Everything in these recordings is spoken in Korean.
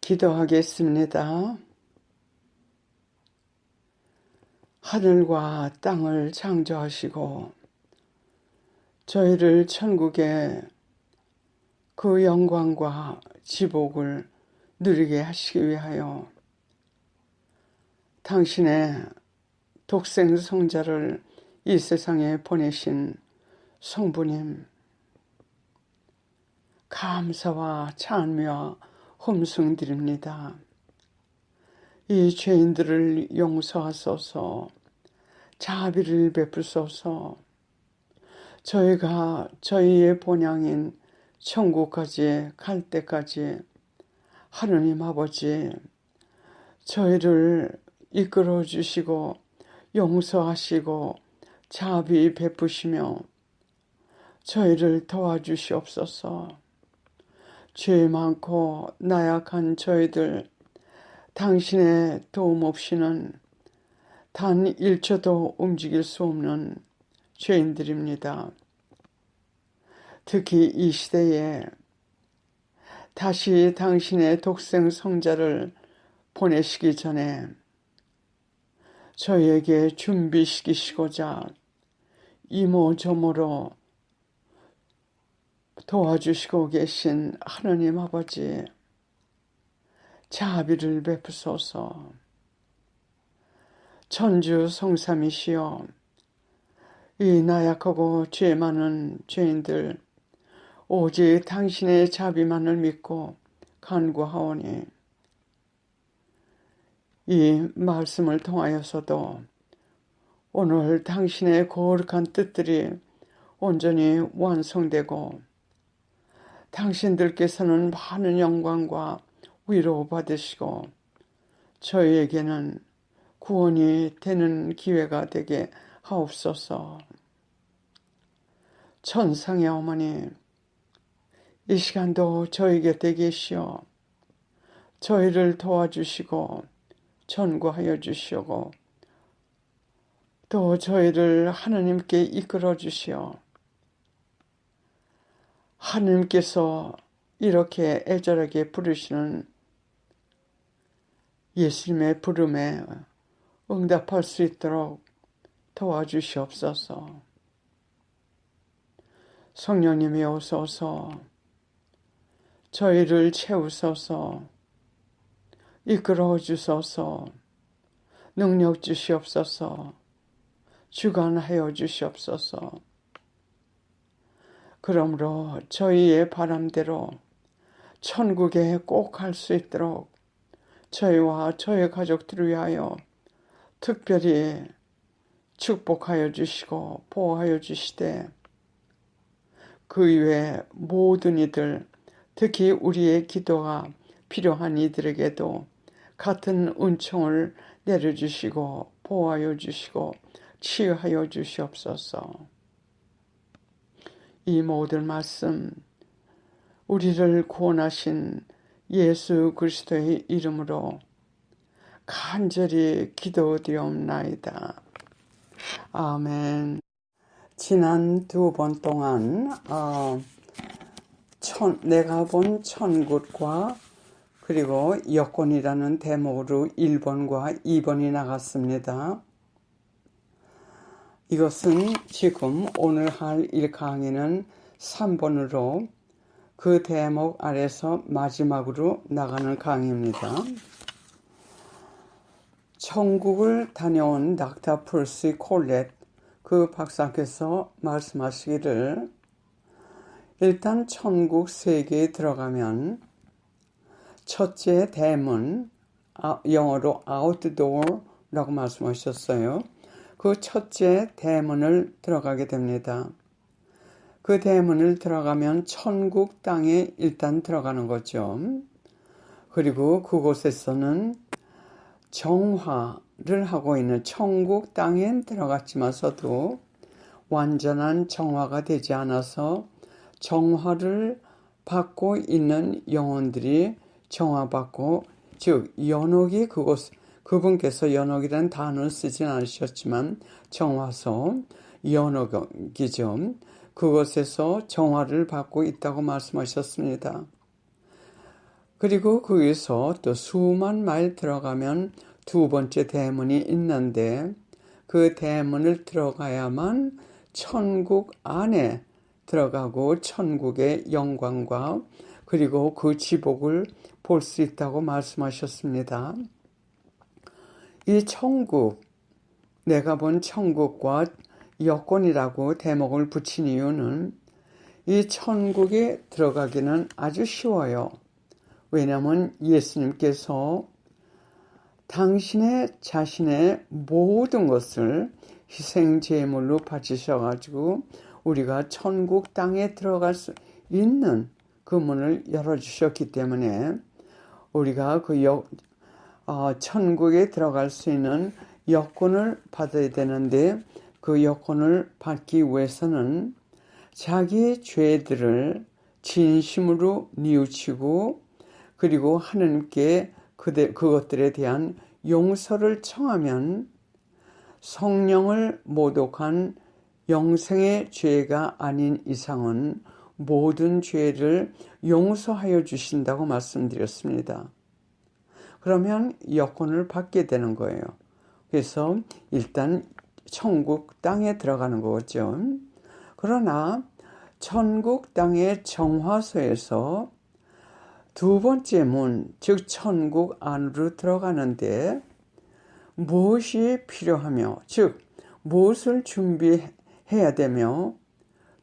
기도하겠습니다. 하늘과 땅을 창조하시고 저희를 천국의 그 영광과 지복을 누리게 하시기 위하여 당신의 독생 성자를 이 세상에 보내신 성부님, 감사와 찬미와 흠숭드립니다. 이 죄인들을 용서하소서, 자비를 베푸소서. 저희가 저희의 본향인 천국까지 갈 때까지 하느님 아버지, 저희를 이끌어 주시고 용서하시고 자비 베푸시며 저희를 도와주시옵소서. 죄 많고 나약한 저희들, 당신의 도움 없이는 단 1초도 움직일 수 없는 죄인들입니다. 특히 이 시대에 다시 당신의 독생 성자를 보내시기 전에 저희에게 준비시키시고자 이모저모로 도와주시고 계신 하느님 아버지, 자비를 베푸소서. 천주 성삼이시여, 이 나약하고 죄 많은 죄인들 오직 당신의 자비만을 믿고 간구하오니 이 말씀을 통하여서도 오늘 당신의 거룩한 뜻들이 온전히 완성되고 당신들께서는 많은 영광과 위로 받으시고 저희에게는 구원이 되는 기회가 되게 하옵소서. 천상의 어머니, 이 시간도 저희 곁에 계시어 저희를 도와주시고 전구하여 주시고 또 저희를 하느님께 이끌어 주시어 하느님께서 이렇게 애절하게 부르시는 예수님의 부름에 응답할 수 있도록 도와주시옵소서. 성령님이 오소서 저희를 채우소서, 이끌어 주소서, 능력 주시옵소서, 주관하여 주시옵소서. 그러므로 저희의 바람대로 천국에 꼭 갈 수 있도록 저희와 저희 가족들을 위하여 특별히 축복하여 주시고 보호하여 주시되 그 이외 모든 이들, 특히 우리의 기도가 필요한 이들에게도 같은 은총을 내려주시고 보호하여 주시고 치유하여 주시옵소서. 이 모든 말씀 우리를 구원하신 예수 그리스도의 이름으로 간절히 기도드리옵나이다. 아멘. 지난 2번 동안 내가 본 천국과 그리고 여권이라는 대목으로 1번과 2번이 나갔습니다. 이것은 지금 오늘 할 일 강의는 3번으로 그 대목 아래서 마지막으로 나가는 강의입니다. 천국을 다녀온 닥터 풀시 콜렛 그 박사께서 말씀하시기를 일단 천국 세계에 들어가면 첫째 대문, 영어로 outdoor라고 말씀하셨어요. 그 첫째 대문을 들어가게 됩니다. 그 대문을 들어가면 천국 땅에 일단 들어가는 거죠. 그리고 그곳에서는 정화를 하고 있는 천국 땅에 들어갔지만서도 완전한 정화가 되지 않아서 정화를 받고 있는 영혼들이 정화받고, 즉 연옥이 그분께서 연옥이라는 단어를 쓰진 않으셨지만 정화서 연옥이죠. 그곳에서 정화를 받고 있다고 말씀하셨습니다. 그리고 거기서 또 수만 마일 들어가면 두 번째 대문이 있는데 그 대문을 들어가야만 천국 안에 들어가고 천국의 영광과 그리고 그 지복을 볼 수 있다고 말씀하셨습니다. 이 천국, 내가 본 천국과 여권이라고 대목을 붙인 이유는 이 천국에 들어가기는 아주 쉬워요. 왜냐하면 예수님께서 당신의 자신의 모든 것을 희생제물로 바치셔가지고 우리가 천국 땅에 들어갈 수 있는 그 문을 열어주셨기 때문에 우리가 그 천국에 들어갈 수 있는 여권을 받아야 되는데 그 여권을 받기 위해서는 자기의 죄들을 진심으로 뉘우치고 그리고 하나님께 그것들에 대한 용서를 청하면 성령을 모독한 영생의 죄가 아닌 이상은 모든 죄를 용서하여 주신다고 말씀드렸습니다. 그러면 여권을 받게 되는 거예요. 그래서 일단 천국 땅에 들어가는 거죠. 그러나 천국 땅의 정화소에서 두 번째 문, 즉 천국 안으로 들어가는데 무엇이 필요하며, 즉 무엇을 준비해야 되며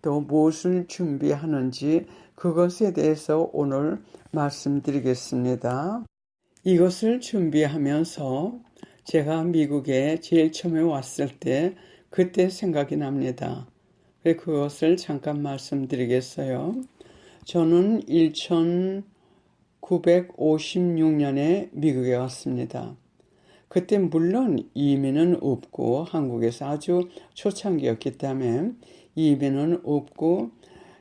또 무엇을 준비하는지 그것에 대해서 오늘 말씀드리겠습니다. 이것을 준비하면서 제가 미국에 제일 처음에 왔을 때 그때 생각이 납니다. 그것을 잠깐 말씀드리겠어요. 저는 1956년에 미국에 왔습니다. 그때 물론 이민은 없고 한국에서 아주 초창기였기 때문에 이민은 없고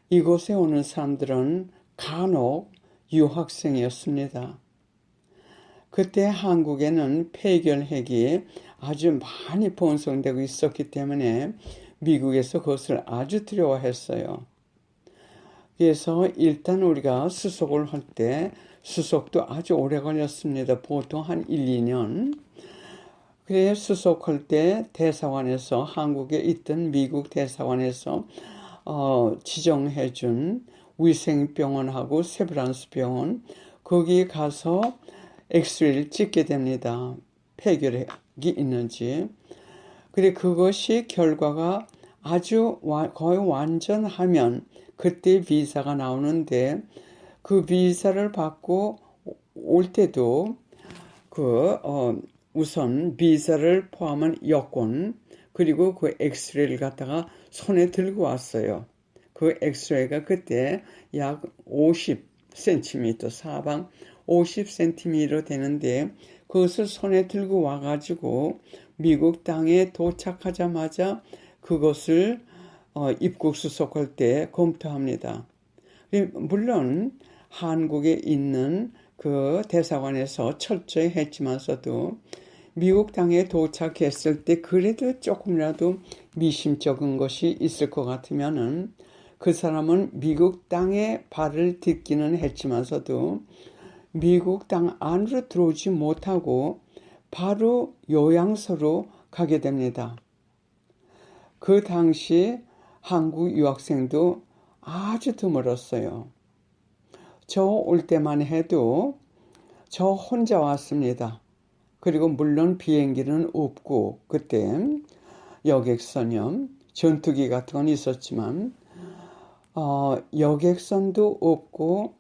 이곳에 오는 사람들은 간혹 유학생이었습니다. 그때 한국에는 폐결핵이 아주 많이 번성되고 있었기 때문에 미국에서 그것을 아주 두려워했어요. 그래서 일단 우리가 수속을 할 때 수속도 아주 오래 걸렸습니다. 보통 한 1, 2년. 그래 수속할 때 대사관에서 한국에 있던 미국 대사관에서 지정해준 위생병원하고 세브란스 병원 거기 가서 엑스레이를 찍게 됩니다. 폐결핵이 있는지. 그래 그것이 결과가 아주 거의 완전하면 그때 비자가 나오는데 그 비자를 받고 올 때도 우선 비자를 포함한 여권 그리고 그 엑스레이를 갖다가 손에 들고 왔어요. 그 엑스레이가 그때 약 50cm 사방 50cm 되는데 그것을 손에 들고 와가지고 미국 땅에 도착하자마자 그것을 입국 수속할 때 검토합니다. 물론 한국에 있는 그 대사관에서 철저히 했지만서도 미국 땅에 도착했을 때 그래도 조금이라도 미심쩍은 것이 있을 것 같으면은 그 사람은 미국 땅에 발을 딛기는 했지만서도 미국 땅 안으로 들어오지 못하고 바로 요양소로 가게 됩니다. 그 당시 한국 유학생도 아주 드물었어요. 저 올 때만 해도 저 혼자 왔습니다. 그리고 물론 비행기는 없고 그때 여객선이요. 전투기 같은 건 있었지만 여객선도 없고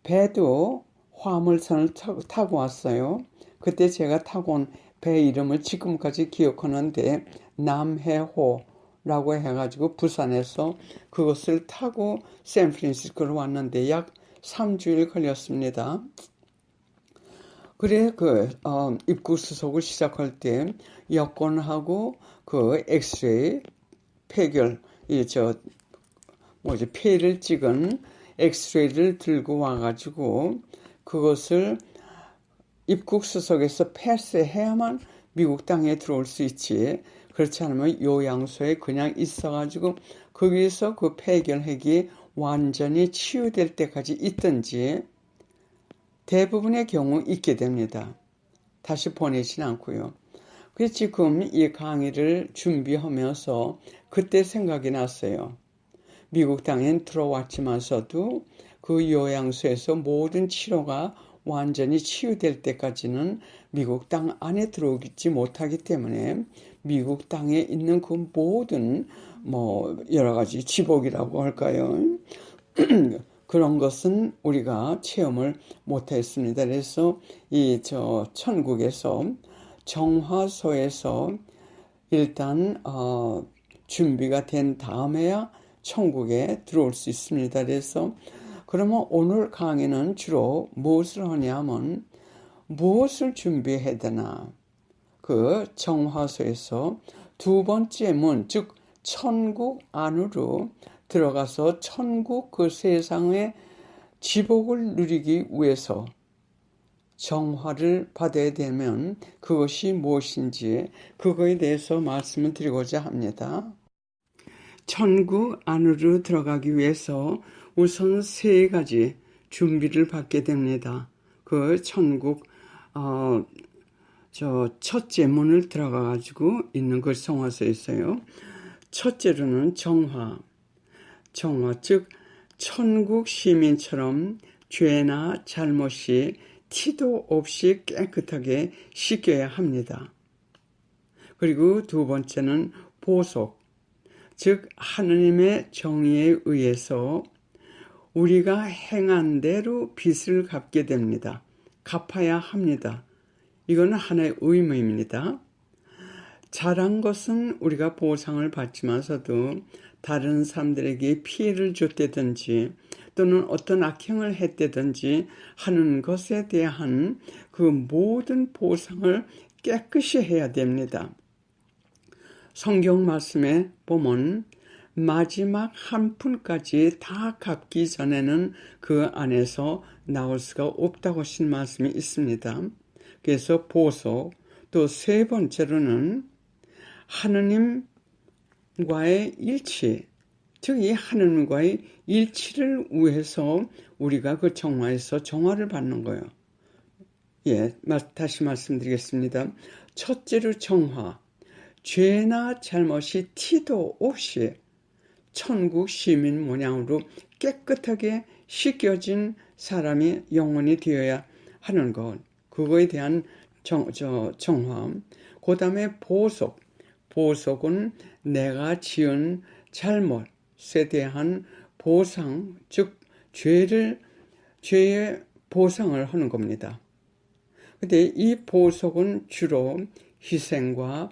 배도 화물선을 타고 왔어요. 그때 제가 타고 온 배 이름을 지금까지 기억하는데 남해호라고 해가지고 부산에서 그것을 타고 샌프란시스코로 왔는데 약 3주일 걸렸습니다. 그래 입국 수속을 시작할 때 여권하고 그 엑스레이 폐결 폐를 찍은 엑스레이를 들고 와가지고 그것을 입국 수속에서 패스해야만 미국 땅에 들어올 수 있지. 그렇지 않으면 요양소에 그냥 있어가지고 거기서 그 폐결핵이 완전히 치유될 때까지 있든지 대부분의 경우 있게 됩니다. 다시 보내진 않고요. 그래서 지금 이 강의를 준비하면서 그때 생각이 났어요. 미국 땅엔 들어왔지만서도 그 요양소에서 모든 치료가 완전히 치유될 때까지는 미국 땅 안에 들어오지 못하기 때문에 미국 땅에 있는 그 모든 여러 가지 지복이라고 할까요? 그런 것은 우리가 체험을 못했습니다. 그래서 천국에서 정화소에서 일단 준비가 된 다음에야 천국에 들어올 수 있습니다. 그래서 그러면 오늘 강의는 주로 무엇을 하냐면 무엇을 준비해야 되나? 그 정화소에서 두 번째 문, 즉 천국 안으로 들어가서 천국 그 세상의 지복을 누리기 위해서 정화를 받아야 되면 그것이 무엇인지 그거에 대해서 말씀을 드리고자 합니다. 천국 안으로 들어가기 위해서 우선 세 가지 준비를 받게 됩니다. 그 천국 첫째 문을 들어가 가지고 있는 그 정화소에 있어요. 첫째로는 정화, 즉 천국 시민처럼 죄나 잘못이 티도 없이 깨끗하게 씻겨야 합니다. 그리고 두 번째는 보속, 즉 하느님의 정의에 의해서 우리가 행한 대로 빚을 갚게 됩니다. 갚아야 합니다. 이거는 하나의 의무입니다. 잘한 것은 우리가 보상을 받지만서도 다른 사람들에게 피해를 줬다든지 또는 어떤 악행을 했다든지 하는 것에 대한 그 모든 보상을 깨끗이 해야 됩니다. 성경 말씀에 보면 마지막 한 푼까지 다 갚기 전에는 그 안에서 나올 수가 없다고 하신 말씀이 있습니다. 그래서 보석, 또 세 번째로는 하느님과의 일치, 즉 이 하느님과의 일치를 위해서 우리가 그 정화에서 정화를 받는 거예요. 다시 말씀드리겠습니다. 첫째로 정화, 죄나 잘못이 티도 없이 천국 시민 모양으로 깨끗하게 씻겨진 사람이 영원히 되어야 하는 것. 그거에 대한 정화. 그 다음에 보석. 보석은 내가 지은 잘못에 대한 보상, 즉 죄의 보상을 하는 겁니다. 근데 이 보석은 주로 희생과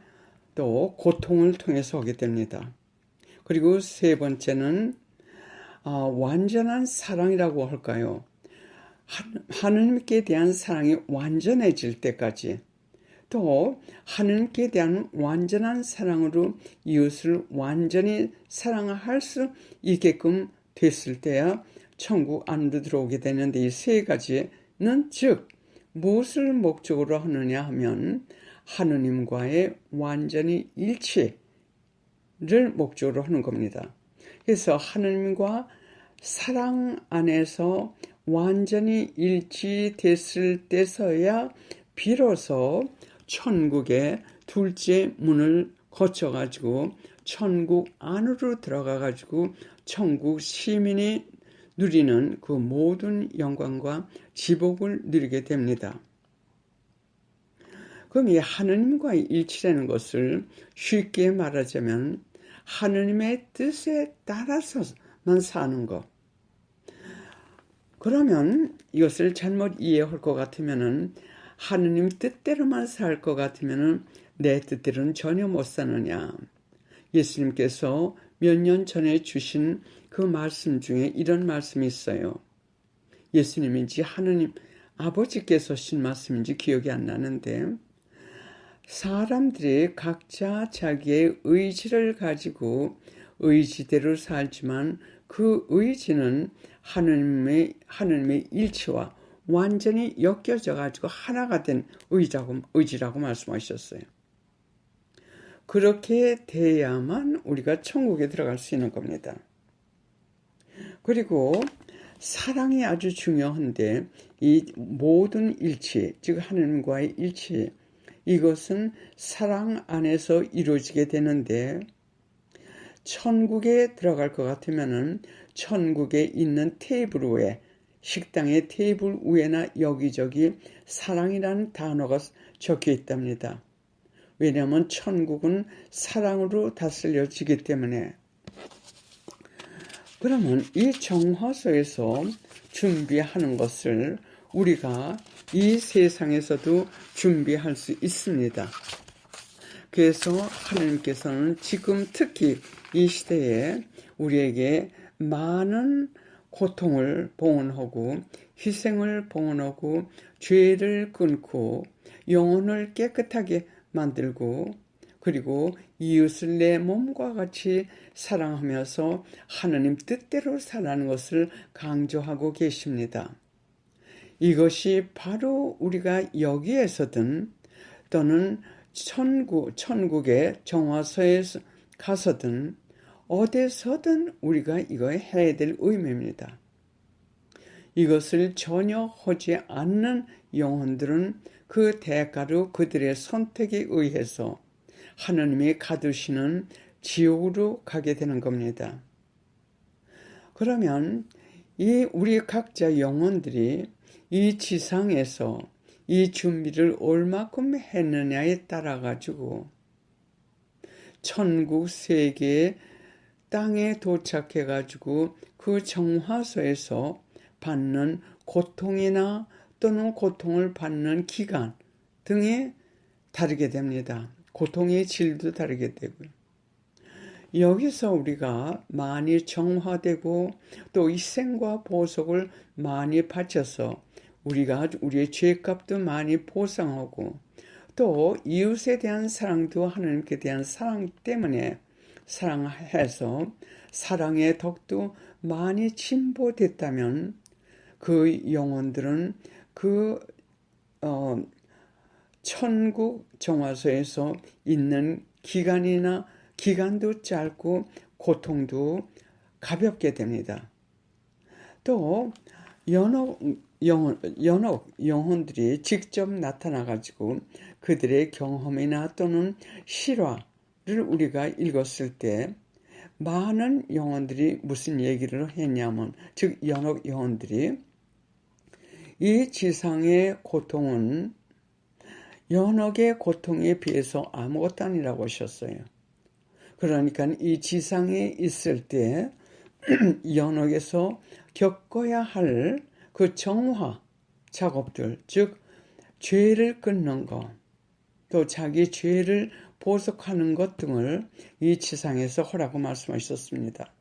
또 고통을 통해서 하게 됩니다. 그리고 세 번째는 완전한 사랑이라고 할까요? 하느님께 대한 사랑이 완전해질 때까지, 또 하느님께 대한 완전한 사랑으로 이웃을 완전히 사랑할 수 있게끔 됐을 때야 천국 안으로 들어오게 되는데, 이 세 가지는 즉 무엇을 목적으로 하느냐 하면 하느님과의 완전히 일치를 목적으로 하는 겁니다. 그래서 하느님과 사랑 안에서 완전히 일치됐을 때서야 비로소 천국의 둘째 문을 거쳐가지고 천국 안으로 들어가가지고 천국 시민이 누리는 그 모든 영광과 지복을 누리게 됩니다. 그럼 이 하느님과의 일치라는 것을 쉽게 말하자면 하느님의 뜻에 따라서만 사는 것. 그러면 이것을 잘못 이해할 것 같으면은 하느님 뜻대로만 살 것 같으면은 내 뜻대로는 전혀 못 사느냐. 예수님께서 몇 년 전에 주신 그 말씀 중에 이런 말씀이 있어요. 예수님인지 하느님 아버지께서 하신 말씀인지 기억이 안 나는데, 사람들이 각자 자기의 의지를 가지고 의지대로 살지만 그 의지는 하느님의 일치와 완전히 엮여져 가지고 하나가 된 의지라고 말씀하셨어요. 그렇게 돼야만 우리가 천국에 들어갈 수 있는 겁니다. 그리고 사랑이 아주 중요한데 이 모든 일치, 즉 하나님과의 일치, 이것은 사랑 안에서 이루어지게 되는데 천국에 들어갈 것 같으면은 천국에 있는 테이블 위에, 식당의 테이블 위에나 여기저기 사랑이라는 단어가 적혀 있답니다. 왜냐하면 천국은 사랑으로 다스려지기 때문에. 그러면 이 정화소에서 준비하는 것을 우리가 이 세상에서도 준비할 수 있습니다. 그래서 하나님께서는 지금 특히 이 시대에 우리에게 많은 고통을 봉헌하고 희생을 봉헌하고 죄를 끊고 영혼을 깨끗하게 만들고 그리고 이웃을 내 몸과 같이 사랑하면서 하나님 뜻대로 살아가는 것을 강조하고 계십니다. 이것이 바로 우리가 여기에서든 또는 천국의 정화소에 가서든 어디서든 우리가 이거 해야 될 의무입니다. 이것을 전혀 하지 않는 영혼들은 그 대가로 그들의 선택에 의해서 하나님이 가두시는 지옥으로 가게 되는 겁니다. 그러면 이 우리 각자 영혼들이 이 지상에서 이 준비를 얼마큼 했느냐에 따라 가지고 천국 세계의 땅에 도착해 가지고 그 정화소에서 받는 고통이나 또는 고통을 받는 기간 등이 다르게 됩니다. 고통의 질도 다르게 되고요. 여기서 우리가 많이 정화되고 또 희생과 보석을 많이 바쳐서 우리가 우리의 죄값도 많이 보상하고 또 이웃에 대한 사랑도 하나님께 대한 사랑 때문에 사랑해서 사랑의 덕도 많이 침보됐다면 그 영혼들은 그 천국 정화소에서 있는 기간도 짧고 고통도 가볍게 됩니다. 또 연옥 영혼들이 직접 나타나가지고 그들의 경험이나 또는 실화를 우리가 읽었을 때 많은 영혼들이 무슨 얘기를 했냐면, 즉 연옥 영혼들이 이 지상의 고통은 연옥의 고통에 비해서 아무것도 아니라고 하셨어요. 그러니까 이 지상에 있을 때 연옥에서 겪어야 할 그 정화 작업들, 즉 죄를 끊는 것, 또 자기 죄를 보석하는 것 등을 이 지상에서 하라고 말씀하셨습니다.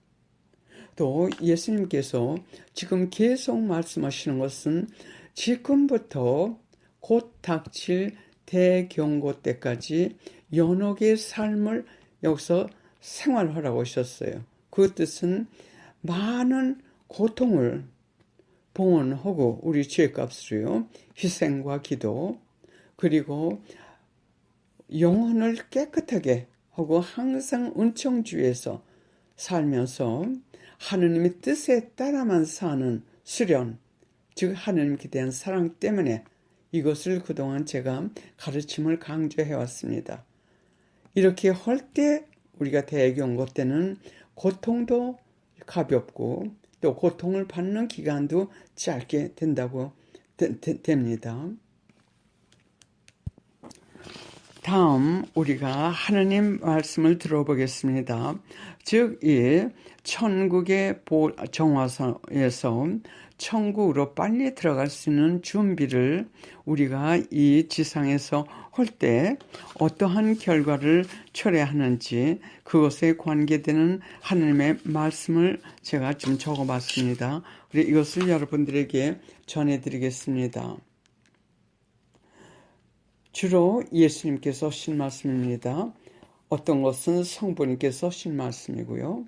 또 예수님께서 지금 계속 말씀하시는 것은 지금부터 곧 닥칠 대경고 때까지 연옥의 삶을 여기서 생활하라고 하셨어요. 그 뜻은 많은 고통을 봉헌하고 우리 죄값으로요, 희생과 기도, 그리고 영혼을 깨끗하게 하고 항상 은총주의에서 살면서 하느님의 뜻에 따라만 사는 수련, 즉 하느님께 대한 사랑 때문에 이것을 그동안 제가 가르침을 강조해 왔습니다. 이렇게 할 때 우리가 대경고 때는 고통도 가볍고 또 고통을 받는 기간도 짧게 된다고 됩니다. 다음 우리가 하느님 말씀을 들어보겠습니다. 즉 이 천국의 정화소에서 천국으로 빨리 들어갈 수 있는 준비를 우리가 이 지상에서 할 때 어떠한 결과를 초래하는지 그것에 관계되는 하나님의 말씀을 제가 좀 적어봤습니다. 그래서 이것을 여러분들에게 전해드리겠습니다. 주로 예수님께서 하신 말씀입니다. 어떤 것은 성부님께서 하신 말씀이고요.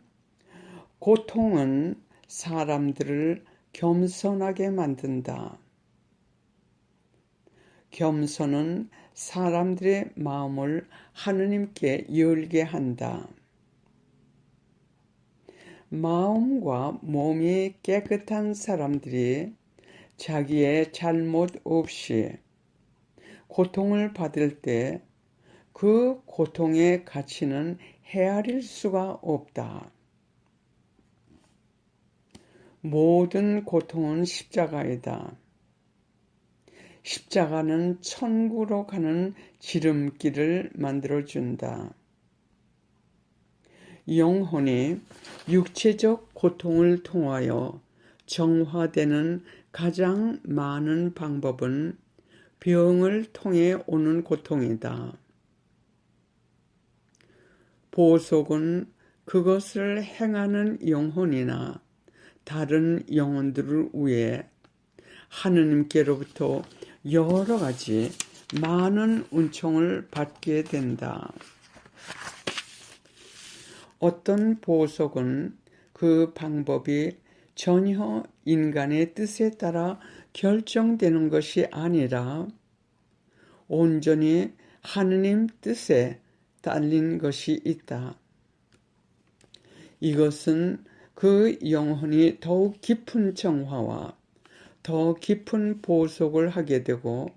고통은 사람들을 겸손하게 만든다. 겸손은 사람들의 마음을 하느님께 열게 한다. 마음과 몸이 깨끗한 사람들이 자기의 잘못 없이 고통을 받을 때 그 고통의 가치는 헤아릴 수가 없다. 모든 고통은 십자가이다. 십자가는 천국으로 가는 지름길을 만들어준다. 영혼이 육체적 고통을 통하여 정화되는 가장 많은 방법은 병을 통해 오는 고통이다. 보속은 그것을 행하는 영혼이나 다른 영혼들을 위해 하느님께로부터 여러 가지 많은 은총을 받게 된다. 어떤 보속은 그 방법이 전혀 인간의 뜻에 따라 결정되는 것이 아니라 온전히 하느님 뜻에 딸린 것이 있다. 이것은 그 영혼이 더욱 깊은 정화와 더 깊은 보속을 하게 되고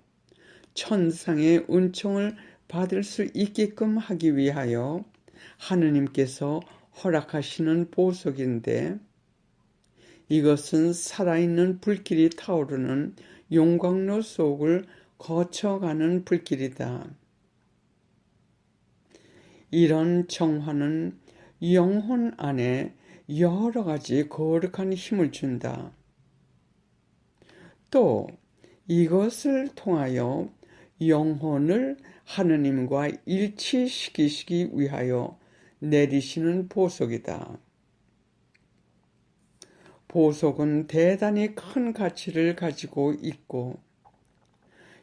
천상의 은총을 받을 수 있게끔 하기 위하여 하느님께서 허락하시는 보속인데, 이것은 살아있는 불길이 타오르는 용광로 속을 거쳐가는 불길이다. 이런 정화는 영혼 안에 여러 가지 거룩한 힘을 준다. 또 이것을 통하여 영혼을 하느님과 일치시키시기 위하여 내리시는 보속이다. 보속은 대단히 큰 가치를 가지고 있고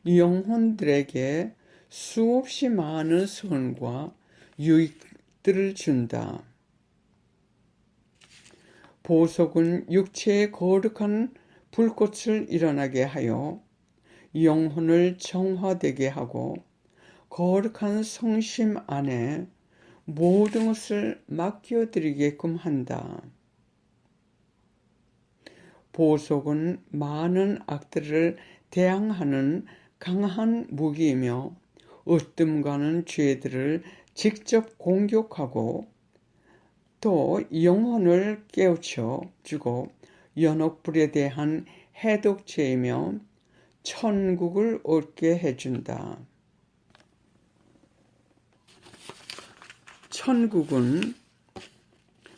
영혼들에게 수없이 많은 선과 유익들을 준다. 보속은 육체의 거룩한 불꽃을 일어나게 하여 영혼을 정화되게 하고 거룩한 성심 안에 모든 것을 맡겨드리게끔 한다. 보속은 많은 악들을 대항하는 강한 무기이며 으뜸가는 죄들을 직접 공격하고 또 영혼을 깨우쳐 주고 연옥불에 대한 해독제이며 천국을 얻게 해준다.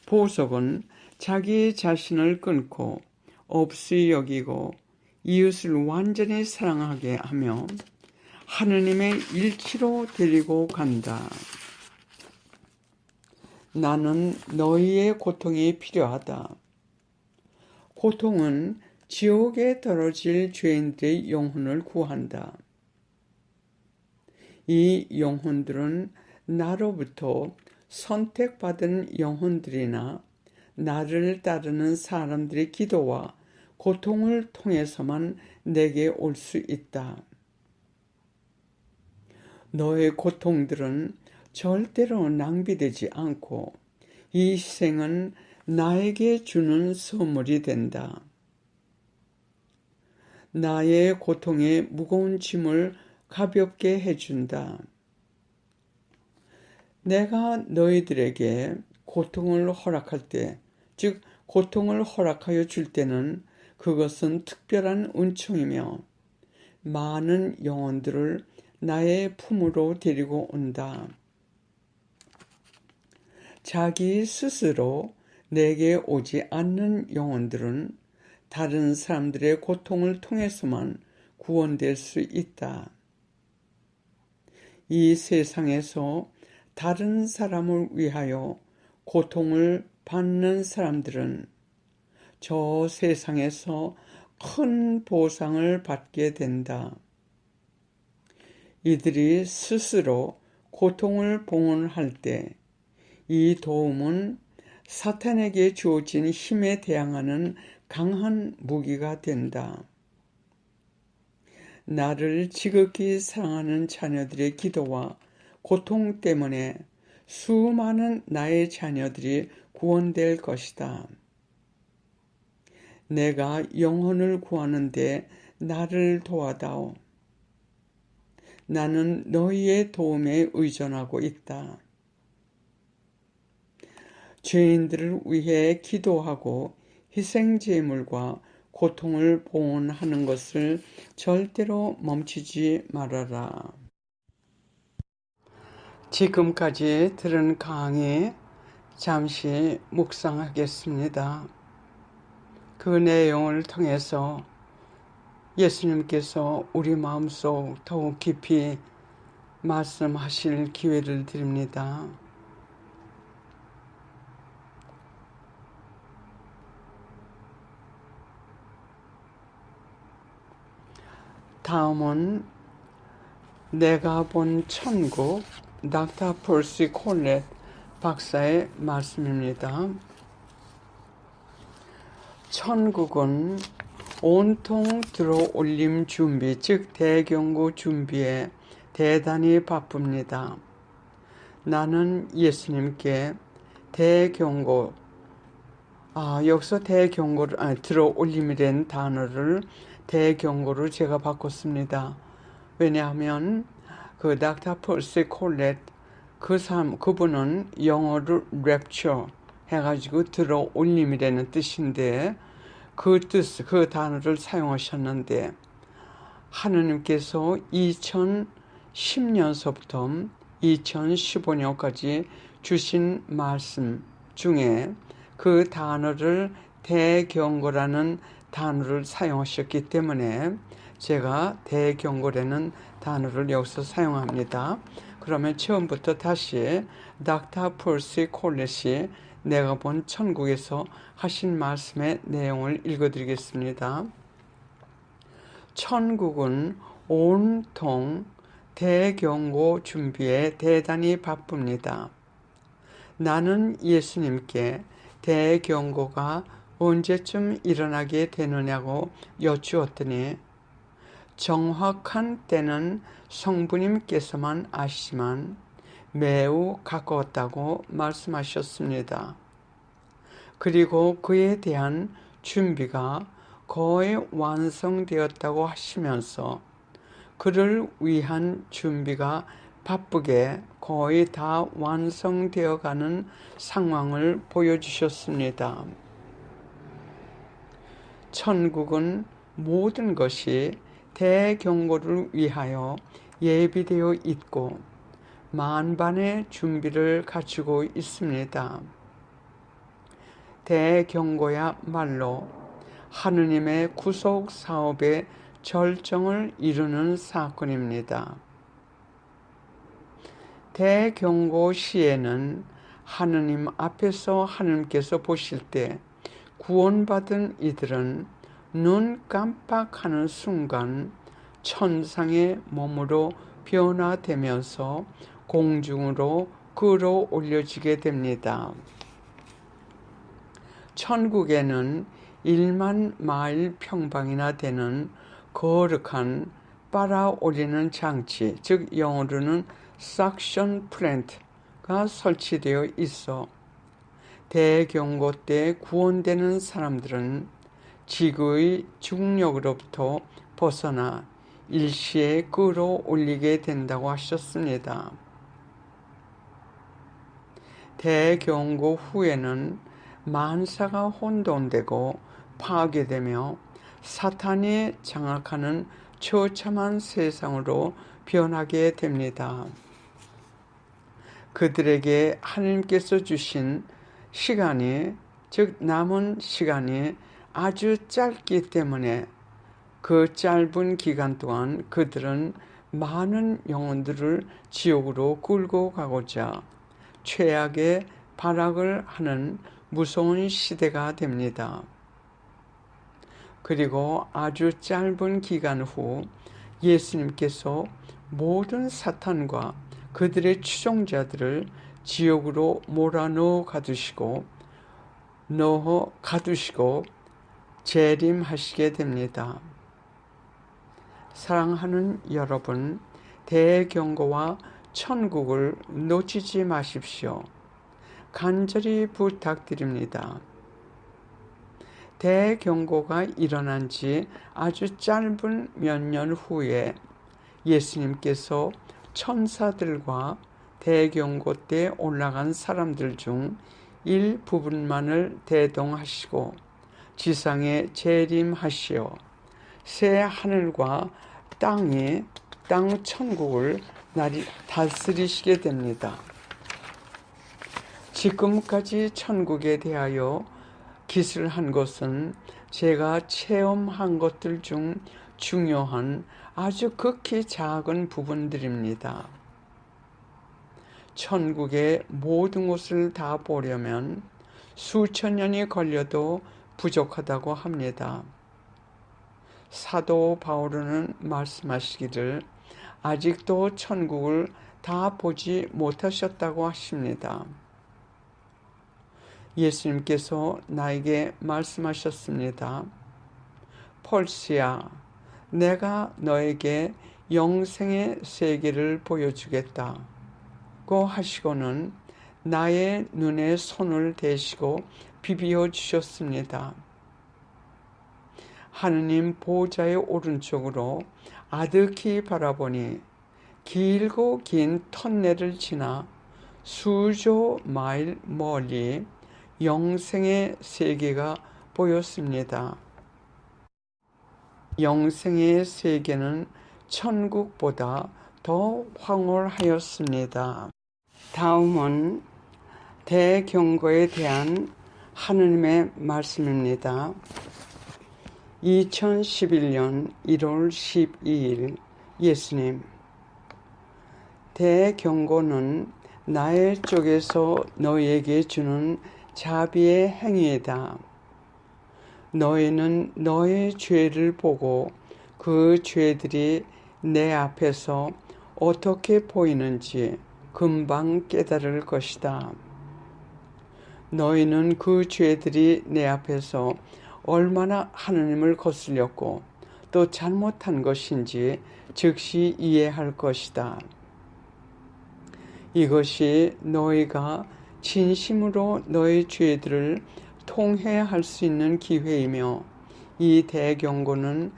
보석은 자기 자신을 끊고 없이 여기고 이웃을 완전히 사랑하게 하며 하느님의 일치로 데리고 간다. 나는 너희의 고통이 필요하다. 고통은 지옥에 떨어질 죄인들의 영혼을 구한다. 이 영혼들은 나로부터 선택받은 영혼들이나 나를 따르는 사람들의 기도와 고통을 통해서만 내게 올 수 있다. 너의 고통들은 절대로 낭비되지 않고 이 희생은 나에게 주는 선물이 된다. 나의 고통의 무거운 짐을 가볍게 해준다. 내가 너희들에게 고통을 허락할 때, 즉 고통을 허락하여 줄 때는 그것은 특별한 은총이며 많은 영혼들을 나의 품으로 데리고 온다. 자기 스스로 내게 오지 않는 영혼들은 다른 사람들의 고통을 통해서만 구원될 수 있다. 이 세상에서 다른 사람을 위하여 고통을 받는 사람들은 저 세상에서 큰 보상을 받게 된다. 이들이 스스로 고통을 봉헌할 때 이 도움은 사탄에게 주어진 힘에 대항하는 강한 무기가 된다. 나를 지극히 사랑하는 자녀들의 기도와 고통 때문에 수많은 나의 자녀들이 구원될 것이다. 내가 영혼을 구하는데 나를 도와다오. 나는 너희의 도움에 의존하고 있다. 죄인들을 위해 기도하고 희생제물과 고통을 봉헌하는 것을 절대로 멈추지 말아라. 지금까지 들은 강의 잠시 묵상하겠습니다. 그 내용을 통해서 예수님께서 우리 마음속 더욱 깊이 말씀하실 기회를 드립니다. 다음은 내가 본 천국 닥터 퍼시 콜렛 박사의 말씀입니다. 천국은 온통 들어올림 준비, 즉 대경고 준비에 대단히 바쁩니다. 나는 예수님께 대경고, 여기서 대경고를, 들어올림이라는 단어를 대경고로 제가 바꿨습니다. 왜냐하면 그 닥터 퍼시 콜렛 그분은 영어로 랩처 해가지고 들어올림이라는 뜻인데 그 단어를 사용하셨는데 하느님께서 2010년서부터 2015년까지 주신 말씀 중에 그 단어를 대경고라는 단어를 사용하셨기 때문에 제가 대경고라는 단어를 여기서 사용합니다. 그러면 처음부터 다시 닥터 퍼시 콜렛이 내가 본 천국에서 하신 말씀의 내용을 읽어드리겠습니다. 천국은 온통 대경고 준비에 대단히 바쁩니다. 나는 예수님께 대경고가 언제쯤 일어나게 되느냐고 여쭈었더니 정확한 때는 성부님께서만 아시지만 매우 가까웠다고 말씀하셨습니다. 그리고 그에 대한 준비가 거의 완성되었다고 하시면서 그를 위한 준비가 바쁘게 거의 다 완성되어 가는 상황을 보여주셨습니다. 천국은 모든 것이 대경고를 위하여 예비되어 있고 만반의 준비를 갖추고 있습니다. 대경고야말로 하느님의 구속 사업의 절정을 이루는 사건입니다. 대경고 시에는 하느님 앞에서 하느님께서 보실 때 구원받은 이들은 눈 깜빡하는 순간 천상의 몸으로 변화되면서 공중으로 끌어올려지게 됩니다. 천국에는 1만 마일 평방이나 되는 거룩한 빨아올리는 장치, 즉 영어로는 석션 플랜트가 설치되어 있어 대경고 때 구원되는 사람들은 지구의 중력으로부터 벗어나 일시에 끌어올리게 된다고 하셨습니다. 대경고 후에는 만사가 혼돈되고 파괴되며 사탄이 장악하는 처참한 세상으로 변하게 됩니다. 그들에게 하나님께서 주신 시간이, 즉 남은 시간이 아주 짧기 때문에 그 짧은 기간 동안 그들은 많은 영혼들을 지옥으로 끌고 가고자 최악의 발악을 하는 무서운 시대가 됩니다. 그리고 아주 짧은 기간 후 예수님께서 모든 사탄과 그들의 추종자들을 지옥으로 몰아넣어 가두시고 재림하시게 됩니다. 사랑하는 여러분, 대경고와 천국을 놓치지 마십시오. 간절히 부탁드립니다. 대경고가 일어난 지 아주 짧은 몇 년 후에 예수님께서 천사들과 대경고 때 올라간 사람들 중 일부분만을 대동하시고 지상에 재림하시어 새 하늘과 땅 천국을 다스리시게 됩니다. 지금까지 천국에 대하여 기술한 것은 제가 체험한 것들 중 중요한 아주 극히 작은 부분들입니다. 천국의 모든 것을 다 보려면 수천 년이 걸려도 부족하다고 합니다. 사도 바울은 말씀하시기를 아직도 천국을 다 보지 못하셨다고 하십니다. 예수님께서 나에게 말씀하셨습니다. 펄스야, 내가 너에게 영생의 세계를 보여주겠다. 고 하시고는 나의 눈에 손을 대시고 비비어 주셨습니다. 하느님 보좌의 오른쪽으로 아득히 바라보니 길고 긴 터널을 지나 수조 마일 멀리 영생의 세계가 보였습니다. 영생의 세계는 천국보다 더 황홀하였습니다. 다음은 대경고에 대한 하느님의 말씀입니다. 2011년 1월 12일 예수님, 대경고는 나의 쪽에서 너희에게 주는 자비의 행위이다. 너희는 너의 죄를 보고 그 죄들이 내 앞에서 어떻게 보이는지 금방 깨달을 것이다. 너희는 그 죄들이 내 앞에서 얼마나 하느님을 거슬렸고 또 잘못한 것인지 즉시 이해할 것이다. 이것이 너희가 진심으로 너희 죄들을 통회할 수 있는 기회이며 이 대경고는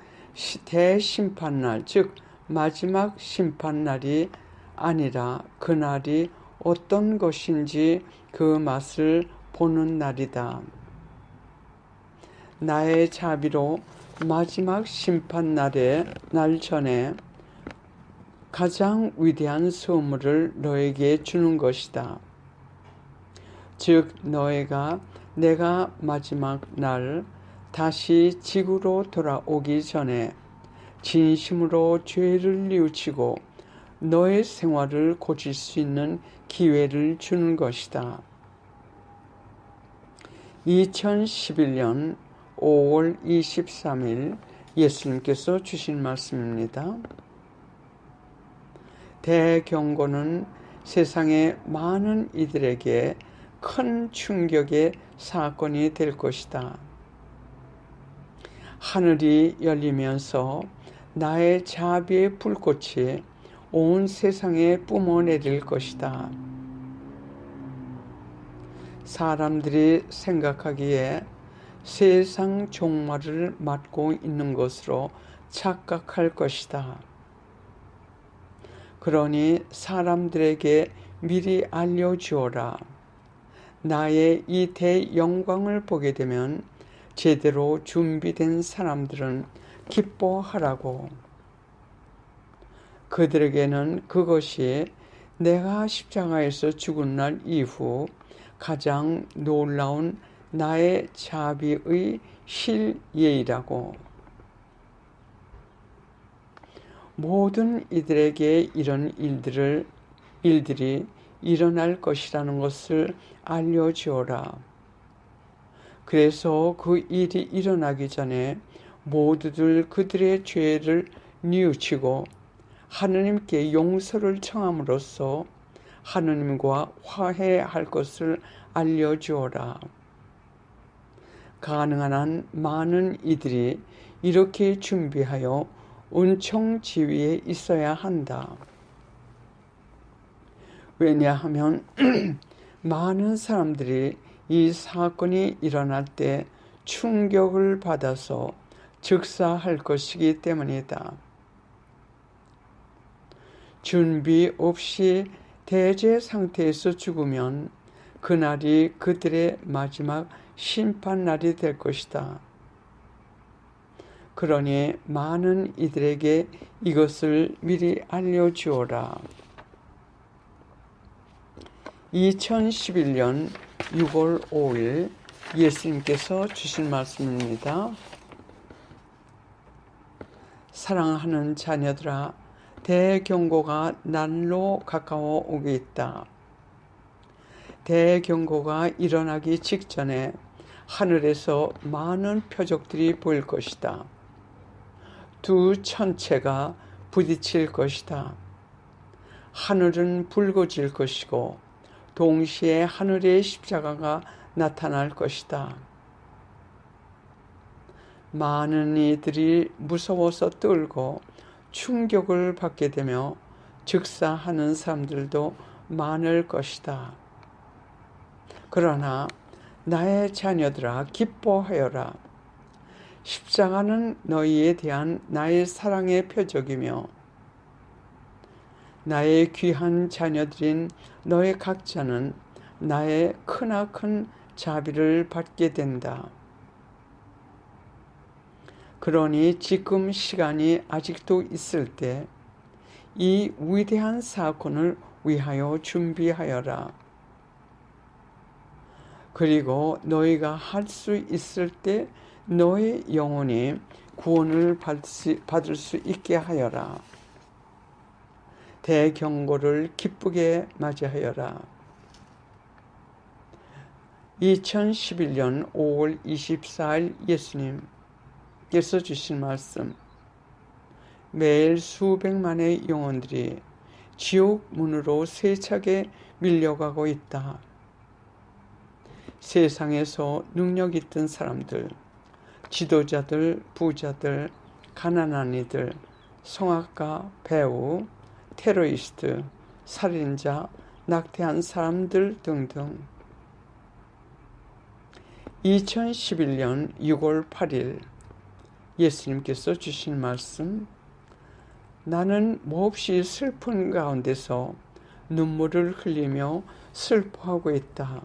대심판날, 즉 마지막 심판날이 아니라 그날이 어떤 것인지 그 맛을 보는 날이다. 나의 자비로 마지막 심판날의 날 전에 가장 위대한 선물을 너에게 주는 것이다. 즉 너희가 내가 마지막 날 다시 지구로 돌아오기 전에 진심으로 죄를 뉘우치고 너의 생활을 고칠 수 있는 기회를 주는 것이다. 2011년 5월 23일 예수님께서 주신 말씀입니다. 대경고는 세상의 많은 이들에게 큰 충격의 사건이 될 것이다. 하늘이 열리면서 나의 자비의 불꽃이 온 세상에 뿜어내릴 것이다. 사람들이 생각하기에 세상 종말을 맞고 있는 것으로 착각할 것이다. 그러니 사람들에게 미리 알려주어라. 나의 이 대영광을 보게 되면 제대로 준비된 사람들은 기뻐하라고. 그들에게는 그것이 내가 십자가에서 죽은 날 이후 가장 놀라운 나의 자비의 실예이라고. 모든 이들에게 이런 일들이 일어날 것이라는 것을 알려주어라. 그래서 그 일이 일어나기 전에 모두들 그들의 죄를 뉘우치고 하느님께 용서를 청함으로써 하느님과 화해할 것을 알려주어라. 가능한 한 많은 이들이 이렇게 준비하여 은총 지위에 있어야 한다. 왜냐하면 많은 사람들이 이 사건이 일어날 때 충격을 받아서 즉사할 것이기 때문이다. 준비 없이 대죄 상태에서 죽으면 그날이 그들의 마지막 심판날이 될 것이다. 그러니 많은 이들에게 이것을 미리 알려주어라. 2011년 6월 5일 예수님께서 주신 말씀입니다. 사랑하는 자녀들아, 대경고가 날로 가까워 오게 있다. 대경고가 일어나기 직전에 하늘에서 많은 표적들이 보일 것이다. 두 천체가 부딪힐 것이다. 하늘은 붉어질 것이고 동시에 하늘의 십자가가 나타날 것이다. 많은 이들이 무서워서 떨고 충격을 받게 되며 즉사하는 사람들도 많을 것이다. 그러나 나의 자녀들아, 기뻐하여라. 십자가는 너희에 대한 나의 사랑의 표적이며 나의 귀한 자녀들인 너희 각자는 나의 크나큰 자비를 받게 된다. 그러니 지금 시간이 아직도 있을 때 이 위대한 사건을 위하여 준비하여라. 그리고 너희가 할 수 있을 때 너의 영혼이 구원을 받을 수 있게 하여라. 대경고를 기쁘게 맞이하여라. 2011년 5월 24일 예수님께서 주신 말씀. 매일 수백만의 영혼들이 지옥 문으로 세차게 밀려가고 있다. 세상에서 능력 있던 사람들, 지도자들, 부자들, 가난한 이들, 성악가, 배우, 테러리스트, 살인자, 낙태한 사람들 등등. 2011년 6월 8일 예수님께서 주신 말씀. 나는 몹시 슬픈 가운데서 눈물을 흘리며 슬퍼하고 있다.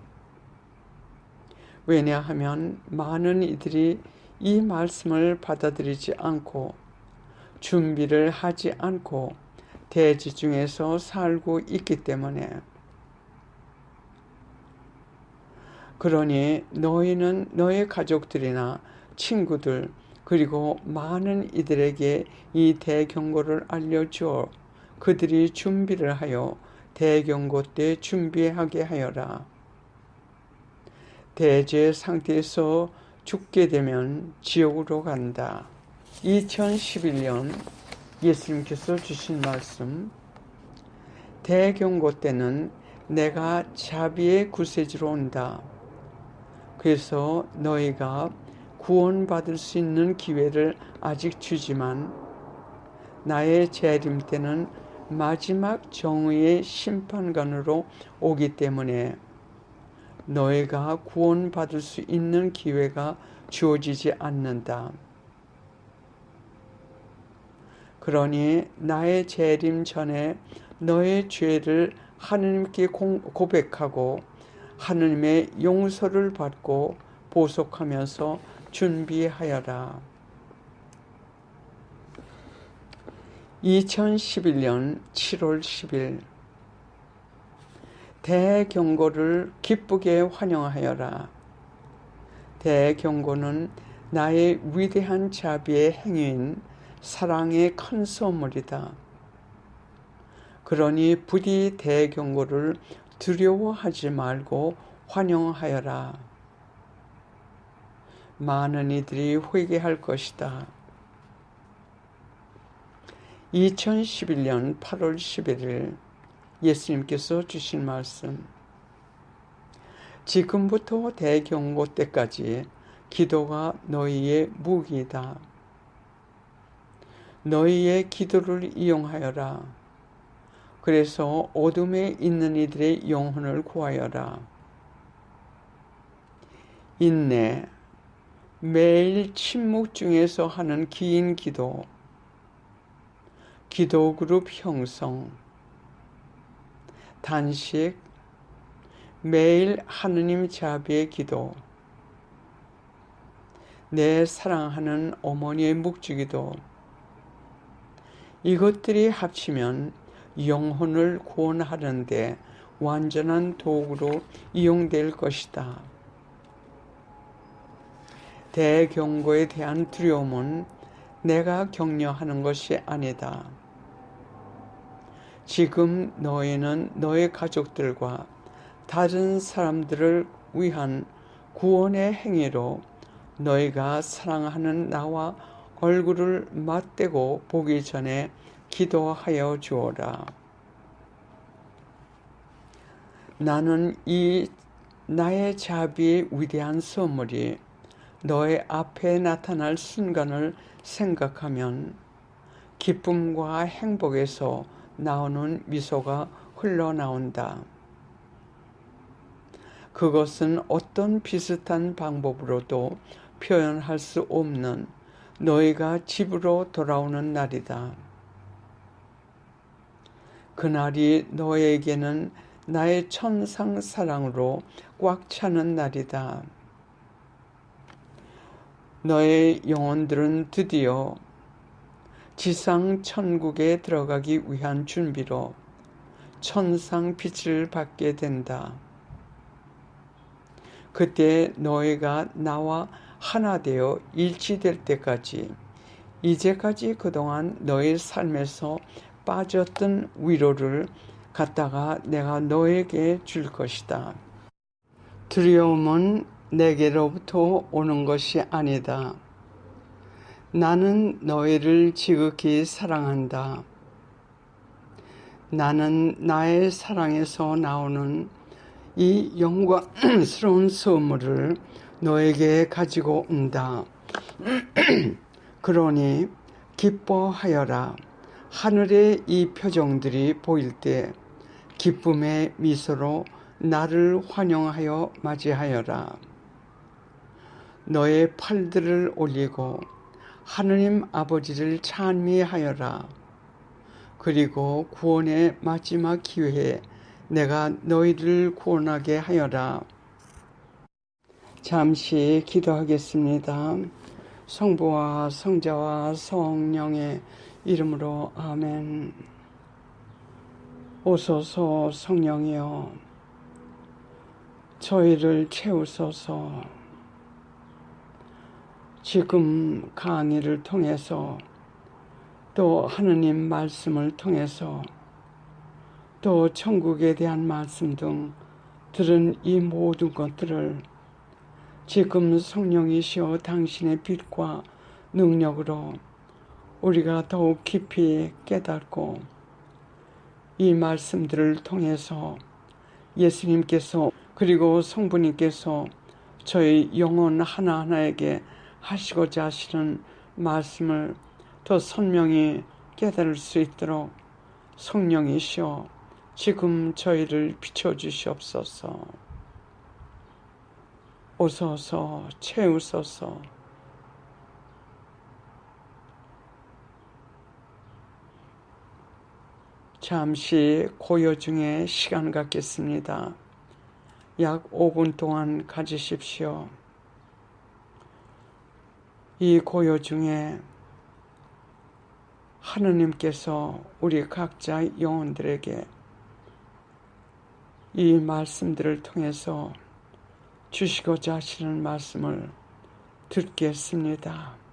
왜냐하면 많은 이들이 이 말씀을 받아들이지 않고 준비를 하지 않고 대지 중에서 살고 있기 때문에. 그러니 너희는 너의 가족들이나 친구들 그리고 많은 이들에게 이 대경고를 알려주어 그들이 준비를 하여 대경고 때 준비하게 하여라. 대죄 상태에서 죽게 되면 지옥으로 간다. 2011년 예수님께서 주신 말씀. 대경고 때는 내가 자비의 구세주로 온다. 그래서 너희가 구원받을 수 있는 기회를 아직 주지만 나의 재림 때는 마지막 정의의 심판관으로 오기 때문에 너희가 구원받을 수 있는 기회가 주어지지 않는다. 그러니 나의 재림 전에 너의 죄를 하느님께 고백하고 하느님의 용서를 받고 보속하면서 준비하여라. 2011년 7월 10일 대경고를 기쁘게 환영하여라. 대경고는 나의 위대한 자비의 행위인 사랑의 큰 선물이다. 그러니 부디 대경고를 두려워하지 말고 환영하여라. 많은 이들이 회개할 것이다. 2011년 8월 11일 예수님께서 주신 말씀. 지금부터 대경고 때까지 기도가 너희의 무기이다. 너희의 기도를 이용하여라. 그래서 어둠에 있는 이들의 영혼을 구하여라. 인내, 매일 침묵 중에서 하는 긴 기도, 기도 그룹 형성, 단식, 매일 하느님 자비의 기도, 내 사랑하는 어머니의 묵주기도, 이것들이 합치면 영혼을 구원하는데 완전한 도구로 이용될 것이다. 대경고에 대한 두려움은 내가 격려하는 것이 아니다. 지금 너희는 너의 가족들과 다른 사람들을 위한 구원의 행위로 너희가 사랑하는 나와 얼굴을 맞대고 보기 전에 기도하여 주어라. 나는 이 나의 자비의 위대한 선물이 너의 앞에 나타날 순간을 생각하면 기쁨과 행복에서 나오는 미소가 흘러나온다. 그것은 어떤 비슷한 방법으로도 표현할 수 없는 너희가 집으로 돌아오는 날이다. 그날이 너에게는 나의 천상 사랑으로 꽉 차는 날이다. 너의 영혼들은 드디어 지상 천국에 들어가기 위한 준비로 천상 빛을 받게 된다. 그때 너희가 나와 하나 되어 일치될 때까지 이제까지 그동안 너의 삶에서 빠졌던 위로를 갖다가 내가 너에게 줄 것이다. 두려움은 내게로부터 오는 것이 아니다. 나는 너희를 지극히 사랑한다. 나는 나의 사랑에서 나오는 이 영광스러운 선물을 너에게 가지고 온다. 그러니 기뻐하여라. 하늘의 이 표정들이 보일 때 기쁨의 미소로 나를 환영하여 맞이하여라. 너의 팔들을 올리고 하느님 아버지를 찬미하여라. 그리고 구원의 마지막 기회에 내가 너희를 구원하게 하여라. 잠시 기도하겠습니다. 성부와 성자와 성령의 이름으로 아멘. 오소서 성령이여, 저희를 채우소서. 지금 강의를 통해서 또 하느님 말씀을 통해서 또 천국에 대한 말씀 등 들은 이 모든 것들을 지금 성령이시여 당신의 빛과 능력으로 우리가 더욱 깊이 깨닫고 이 말씀들을 통해서 예수님께서 그리고 성부님께서 저희 영혼 하나하나에게 하시고자 하시는 말씀을 더 선명히 깨달을 수 있도록 성령이시여 지금 저희를 비춰주시옵소서. 오소서 채우소서. 잠시 고요 중에 시간 갖겠습니다. 약 5분 동안 가지십시오. 이 고요 중에 하느님께서 우리 각자 영혼들에게 이 말씀들을 통해서 주시고자 하시는 말씀을 듣겠습니다.